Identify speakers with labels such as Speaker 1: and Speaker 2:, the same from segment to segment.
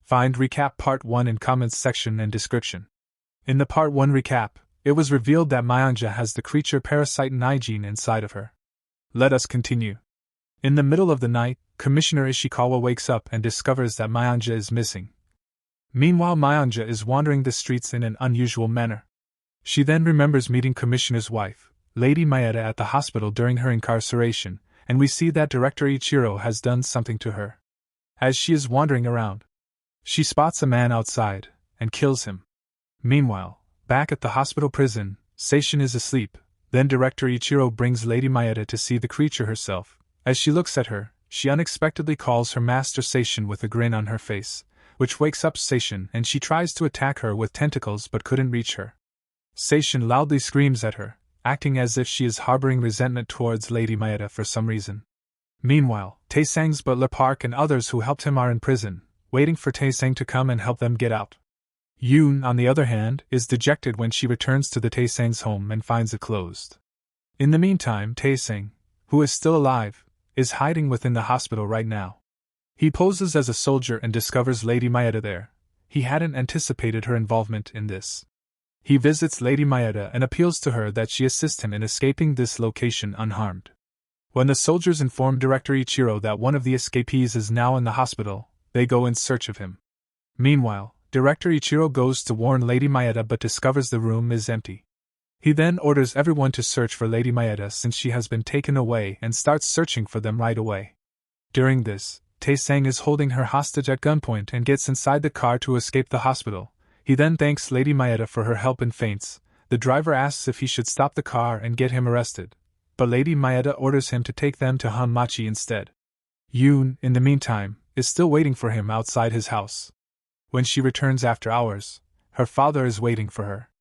Speaker 1: Find Recap Part 1 in comments section and description. In the Part 1 recap, it was revealed that Mayanja has the creature parasite Nigine inside of her. Let us continue. In the middle of the night, Commissioner Ishikawa wakes up and discovers that Mayanja is missing. Meanwhile, Mayanja is wandering the streets in an unusual manner. She then remembers meeting Commissioner's wife, Lady Maeda, at the hospital during her incarceration, and we see that Director Ichiro has done something to her. As she is wandering around, she spots a man outside and kills him. Meanwhile, back at the hospital prison, Seishin is asleep. Then Director Ichiro brings Lady Maeda to see the creature herself. As she looks at her, she unexpectedly calls her master Seishin with a grin on her face, which wakes up Seishin, and she tries to attack her with tentacles but couldn't reach her. Seishin loudly screams at her, acting as if she is harboring resentment towards Lady Maeda for some reason. Meanwhile, Taesang's butler Park and others who helped him are in prison, waiting for Taesang to come and help them get out. Yoon, on the other hand, is dejected when she returns to the Taesang's home and finds it closed. In the meantime, Taesang, who is still alive, is hiding within the hospital right now. He poses as a soldier and discovers Lady Maeda there. He hadn't anticipated her involvement in this. He visits Lady Maeda and appeals to her that she assist him in escaping this location unharmed. When the soldiers inform Director Ichiro that one of the escapees is now in the hospital, they go in search of him. Meanwhile, Director Ichiro goes to warn Lady Maeda but discovers the room is empty. He then orders everyone to search for Lady Maeda since she has been taken away and starts searching for them right away. During this, Taesang is holding her hostage at gunpoint and gets inside the car to escape the hospital. He then thanks Lady Maeda for her help and faints. The driver asks if he should stop the car and get him arrested, but Lady Maeda orders him to take them to Hanmachi instead. Yoon, in the meantime, is still waiting for him outside his house. When she returns after hours, her father is waiting for her.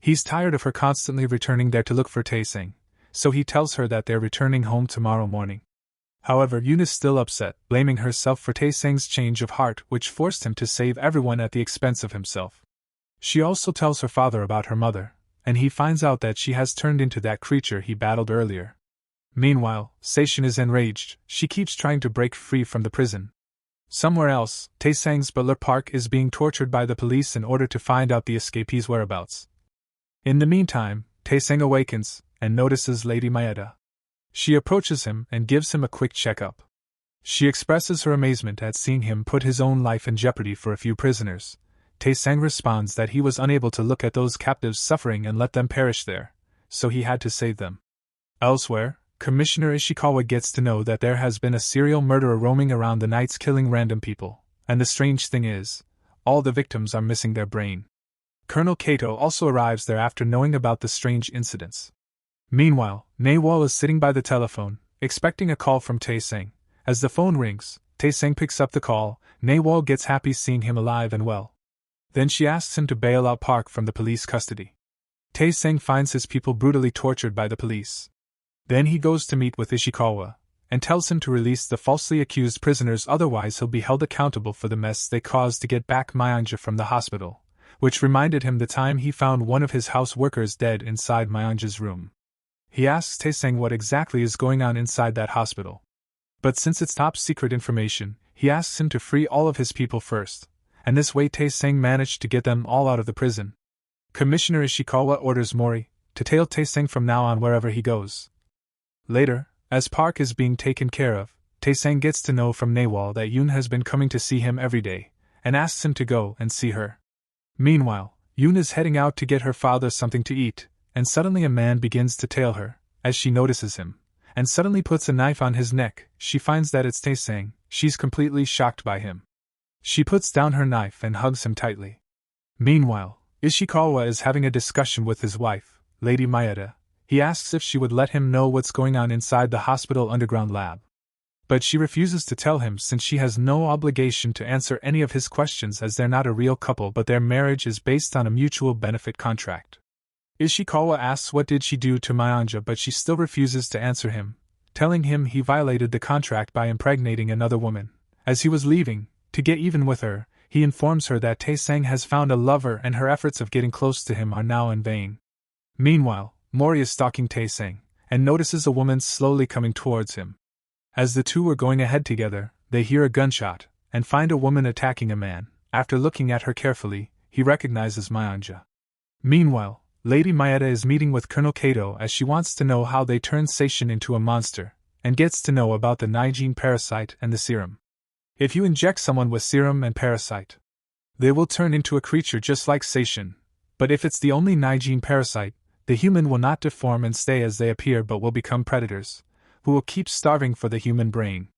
Speaker 1: He's tired of her constantly returning there to look for Taesang, so he tells her that they're returning home tomorrow morning. However, Yoon is still upset, blaming herself for Taesang's change of heart, which forced him to save everyone at the expense of himself. She also tells her father about her mother, and he finds out that she has turned into that creature he battled earlier. Meanwhile, Seishin is enraged. She keeps trying to break free from the prison. Somewhere else, Taesang's butler Park is being tortured by the police in order to find out the escapee's whereabouts. In the meantime, Taesang awakens and notices Lady Maeda. She approaches him and gives him a quick checkup. She expresses her amazement at seeing him put his own life in jeopardy for a few prisoners. Taesang responds that he was unable to look at those captives suffering and let them perish there, so he had to save them. Elsewhere, Commissioner Ishikawa gets to know that there has been a serial murderer roaming around the nights killing random people, and the strange thing is, all the victims are missing their brain. Colonel Kato also arrives there after knowing about the strange incidents. Meanwhile, Naewol is sitting by the telephone, expecting a call from Taesang. As the phone rings, Taesang picks up the call. Naewol gets happy seeing him alive and well. Then she asks him to bail out Park from the police custody. Taesang finds his people brutally tortured by the police. Then he goes to meet with Ishikawa, and tells him to release the falsely accused prisoners, otherwise he'll be held accountable for the mess they caused to get back Mayanja from the hospital, which reminded him the time he found one of his house workers dead inside Mayanja's room. He asks Taesang what exactly is going on inside that hospital. But since it's top secret information, he asks him to free all of his people first, and this way Taesang managed to get them all out of the prison. Commissioner Ishikawa orders Mori to tail Taesang from now on wherever he goes. Later, as Park is being taken care of, Taesang gets to know from Naewol that Yoon has been coming to see him every day, and asks him to go and see her. Meanwhile, Yoon is heading out to get her father something to eat, and suddenly a man begins to tail her, as she notices him, and suddenly puts a knife on his neck. She finds that it's Taesang. She's completely shocked by him. She puts down her knife and hugs him tightly. Meanwhile, Ishikawa is having a discussion with his wife, Lady Maeda. He asks if she would let him know what's going on inside the hospital underground lab. But she refuses to tell him since she has no obligation to answer any of his questions, as they're not a real couple but their marriage is based on a mutual benefit contract. Ishikawa asks what did she do to Mayanja, but she still refuses to answer him, telling him he violated the contract by impregnating another woman. As he was leaving, to get even with her, he informs her that Taesang has found a lover and her efforts of getting close to him are now in vain. Meanwhile, Mori is stalking Taesang, and notices a woman slowly coming towards him. As the two are going ahead together, they hear a gunshot, and find a woman attacking a man, After looking at her carefully, he recognizes Mayanja. Meanwhile, Lady Maeda is meeting with Colonel Kato as she wants to know how they turned Seishin into a monster, and gets to know about the Nijin parasite and the serum. If you inject someone with serum and parasite, they will turn into a creature just like Seishin, but if it's the only Nijin parasite, the human will not deform and stay as they appear but will become predators, who will keep starving for the human brain.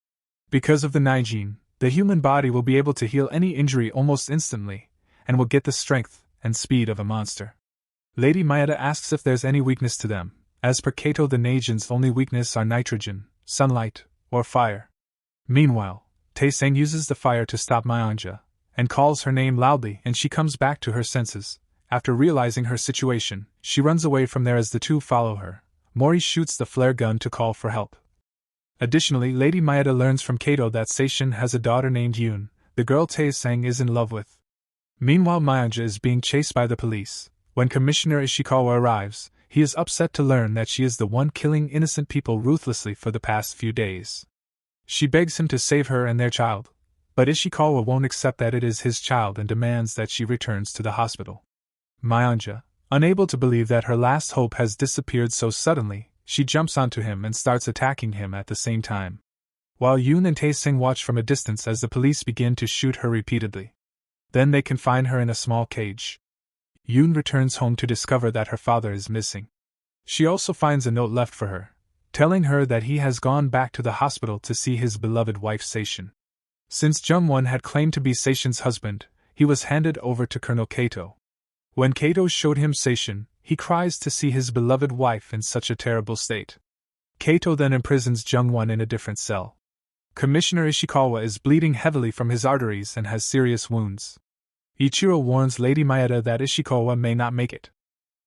Speaker 1: Because of the Nijin, the human body will be able to heal any injury almost instantly, and will get the strength and speed of a monster. Lady Maeda asks if there's any weakness to them. As per Kato, the Nijin's only weakness are nitrogen, sunlight, or fire. Meanwhile, Taesang uses the fire to stop Mayanja, and calls her name loudly, and she comes back to her senses. After realizing her situation, she runs away from there as the two follow her. Mori shoots the flare gun to call for help. Additionally, Lady Maeda learns from Kato that Seishin has a daughter named Yoon, the girl Taesang is in love with. Meanwhile, Mayanja is being chased by the police. When Commissioner Ishikawa arrives, he is upset to learn that she is the one killing innocent people ruthlessly for the past few days. She begs him to save her and their child, but Ishikawa won't accept that it is his child and demands that she returns to the hospital. Mayanja, unable to believe that her last hope has disappeared so suddenly, she jumps onto him and starts attacking him at the same time. While Yoon and Taesang watch from a distance as the police begin to shoot her repeatedly. Then they confine her in a small cage. Yoon returns home to discover that her father is missing. She also finds a note left for her, telling her that he has gone back to the hospital to see his beloved wife Seishin. Since Jungwon had claimed to be Seishin's husband, he was handed over to Colonel Kato. When Kato showed him Seishin, he cries to see his beloved wife in such a terrible state. Kato then imprisons Jungwon in a different cell. Commissioner Ishikawa is bleeding heavily from his arteries and has serious wounds. Ichiro warns Lady Maeda that Ishikawa may not make it.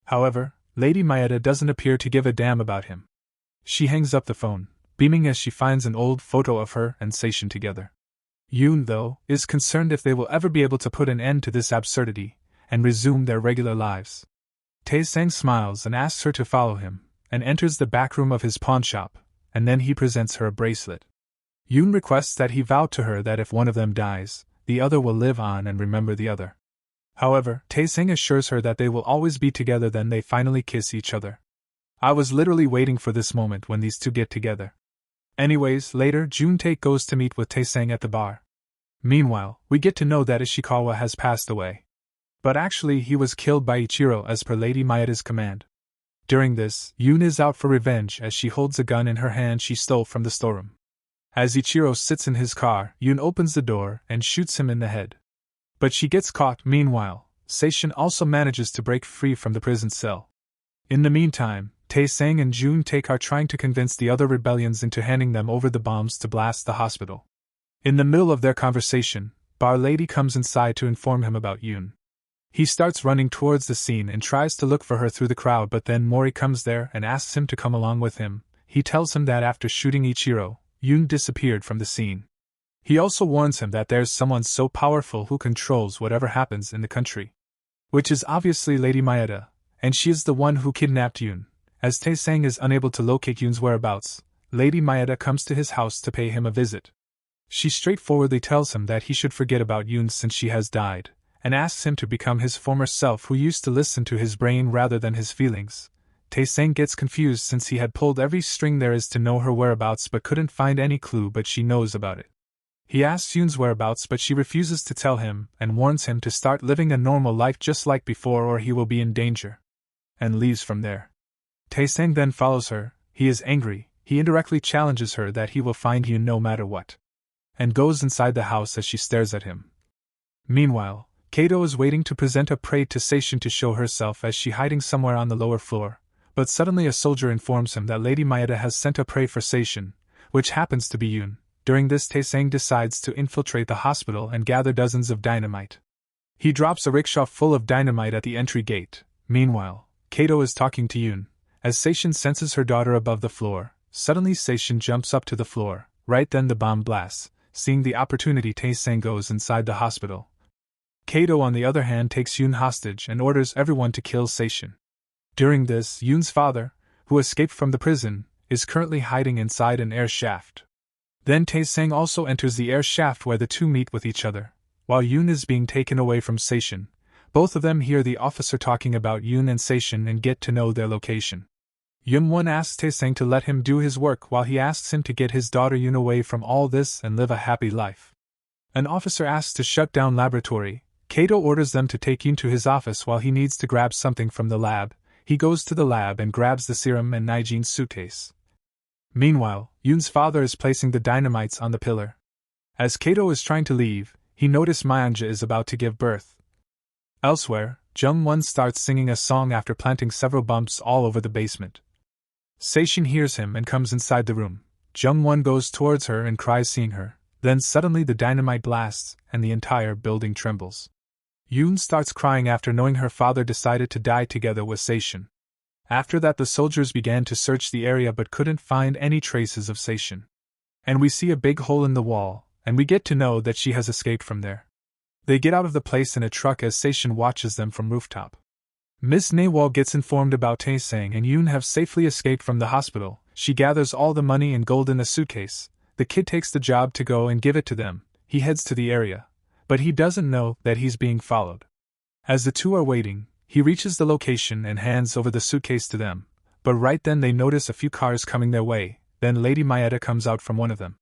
Speaker 1: However, Lady Maeda doesn't appear to give a damn about him. She hangs up the phone, beaming as she finds an old photo of her and Seishin together. Yoon, though, is concerned if they will ever be able to put an end to this absurdity and resume their regular lives. Taesang smiles and asks her to follow him, and enters the back room of his pawnshop, and then he presents her a bracelet. Yoon requests that he vow to her that if one of them dies, the other will live on and remember the other. However, Taesang assures her that they will always be together. Then they finally kiss each other. I was literally waiting for this moment when these two get together. Anyways, later Juntae goes to meet with Taesang at the bar. Meanwhile, we get to know that Ishikawa has passed away. But actually he was killed by Ichiro as per Lady Maeda's command. During this, Yoon is out for revenge as she holds a gun in her hand she stole from the storeroom. As Ichiro sits in his car, Yoon opens the door and shoots him in the head. But she gets caught. Meanwhile, Seishin also manages to break free from the prison cell. In the meantime, Taesang and Juntae are trying to convince the other rebellions into handing them over the bombs to blast the hospital. In the middle of their conversation, Bar Lady comes inside to inform him about Yoon. He starts running towards the scene and tries to look for her through the crowd, but then Mori comes there and asks him to come along with him. He tells him that after shooting Ichiro, Yoon disappeared from the scene. He also warns him that there's someone so powerful who controls whatever happens in the country. Which is obviously Lady Maeda, and she is the one who kidnapped Yoon. As Taesang is unable to locate Yoon's whereabouts, Lady Maeda comes to his house to pay him a visit. She straightforwardly tells him that he should forget about Yoon since she has died, and asks him to become his former self who used to listen to his brain rather than his feelings. Taesang gets confused since he had pulled every string there is to know her whereabouts but couldn't find any clue, but she knows about it. He asks Yoon's whereabouts but she refuses to tell him and warns him to start living a normal life just like before or he will be in danger. And leaves from there. Taesang then follows her. He is angry. He indirectly challenges her that he will find Yoon no matter what. And goes inside the house as she stares at him. Meanwhile, Kato is waiting to present a prey to Seishin to show herself as she hiding somewhere on the lower floor, but suddenly a soldier informs him that Lady Maeda has sent a prey for Seishin, which happens to be Yoon. During this, Taesang decides to infiltrate the hospital and gather dozens of dynamite. He drops a rickshaw full of dynamite at the entry gate. Meanwhile, Kato is talking to Yoon. As Seishin senses her daughter above the floor, suddenly Seishin jumps up to the floor. Right then the bomb blasts. Seeing the opportunity, Taesang goes inside the hospital. Kato on the other hand takes Yoon hostage and orders everyone to kill Seishin. During this, Yoon's father, who escaped from the prison, is currently hiding inside an air shaft. Then Taesang also enters the air shaft where the two meet with each other. While Yoon is being taken away from Seishin, both of them hear the officer talking about Yoon and Seishin and get to know their location. Yoon-won asks Tae-sang to let him do his work while he asks him to get his daughter Yoon away from all this and live a happy life. An officer asks to shut down laboratory. Kato orders them to take Yoon to his office while he needs to grab something from the lab. He goes to the lab and grabs the serum and Naijin's suitcase. Meanwhile, Yoon's father is placing the dynamites on the pillar. As Kato is trying to leave, he notices Mayanja is about to give birth. Elsewhere, Jung-won starts singing a song after planting several bumps all over the basement. Seishin hears him and comes inside the room. Jung-won goes towards her and cries seeing her. Then suddenly the dynamite blasts, and the entire building trembles. Yoon starts crying after knowing her father decided to die together with Seishin. After that the soldiers began to search the area but couldn't find any traces of Seishin. And we see a big hole in the wall, and we get to know that she has escaped from there. They get out of the place in a truck as Seishin watches them from rooftop. Miss Nawal gets informed about Tae-sang and Yoon have safely escaped from the hospital. She gathers all the money and gold in the suitcase. The kid takes the job to go and give it to them. He heads to the area, but he doesn't know that he's being followed. As the two are waiting, he reaches the location and hands over the suitcase to them, but right then they notice a few cars coming their way. Then Lady Maeda comes out from one of them.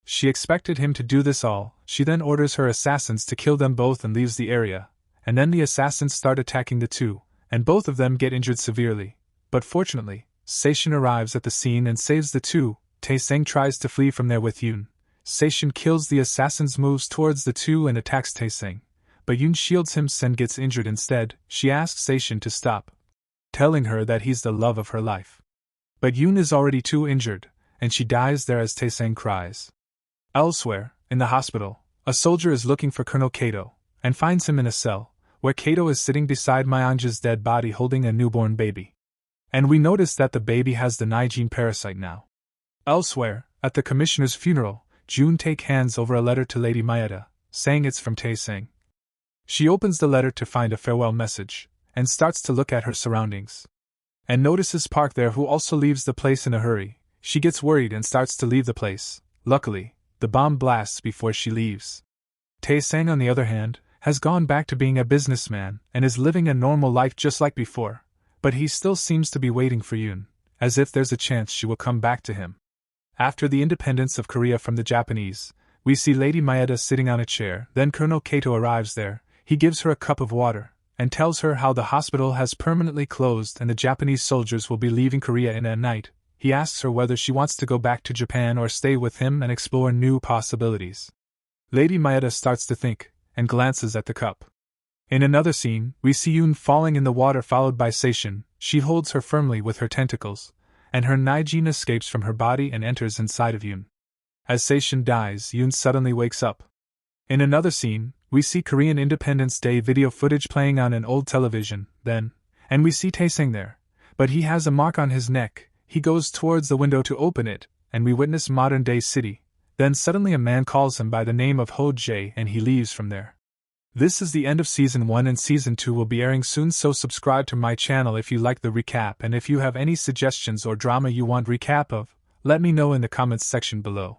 Speaker 1: She expected him to do this all. She then orders her assassins to kill them both and leaves the area, and then the assassins start attacking the two, and both of them get injured severely. But fortunately, Seishin arrives at the scene and saves the two. Tae-sang tries to flee from there with Yoon. Seishin kills the assassins, moves towards the two and attacks Tae-sang, but Yoon shields him and gets injured instead. She asks Seishin to stop, telling her that he's the love of her life. But Yoon is already too injured, and she dies there as Tae-sang cries. Elsewhere, in the hospital, a soldier is looking for Colonel Kato, and finds him in a cell, where Kato is sitting beside Mayanja's dead body holding a newborn baby. And we notice that the baby has the Naijin parasite now. Elsewhere, at the commissioner's funeral, June takes hands over a letter to Lady Maeda, saying it's from Tae-sang. She opens the letter to find a farewell message, and starts to look at her surroundings. And notices Park there, who also leaves the place in a hurry. She gets worried and starts to leave the place. Luckily, the bomb blasts before she leaves. Tae-sang, on the other hand, has gone back to being a businessman and is living a normal life just like before, but he still seems to be waiting for Yoon, as if there's a chance she will come back to him. After the independence of Korea from the Japanese, we see Lady Maeda sitting on a chair. Then Colonel Kato arrives there. He gives her a cup of water, and tells her how the hospital has permanently closed and the Japanese soldiers will be leaving Korea in a night. He asks her whether she wants to go back to Japan or stay with him and explore new possibilities. Lady Maeda starts to think, and glances at the cup. In another scene, we see Yoon falling in the water followed by Seishin. She holds her firmly with her tentacles, and her Naijin escapes from her body and enters inside of Yoon. As Seishin dies, Yoon suddenly wakes up. In another scene, we see Korean Independence Day video footage playing on an old television, and we see Tae-sang there, but he has a mark on his neck. He goes towards the window to open it, and we witness modern-day city. Then suddenly a man calls him by the name of Ho Jae and he leaves from there. This is the end of Season 1 and Season 2 will be airing soon, so subscribe to my channel if you like the recap, and if you have any suggestions or drama you want recap of, let me know in the comments section below.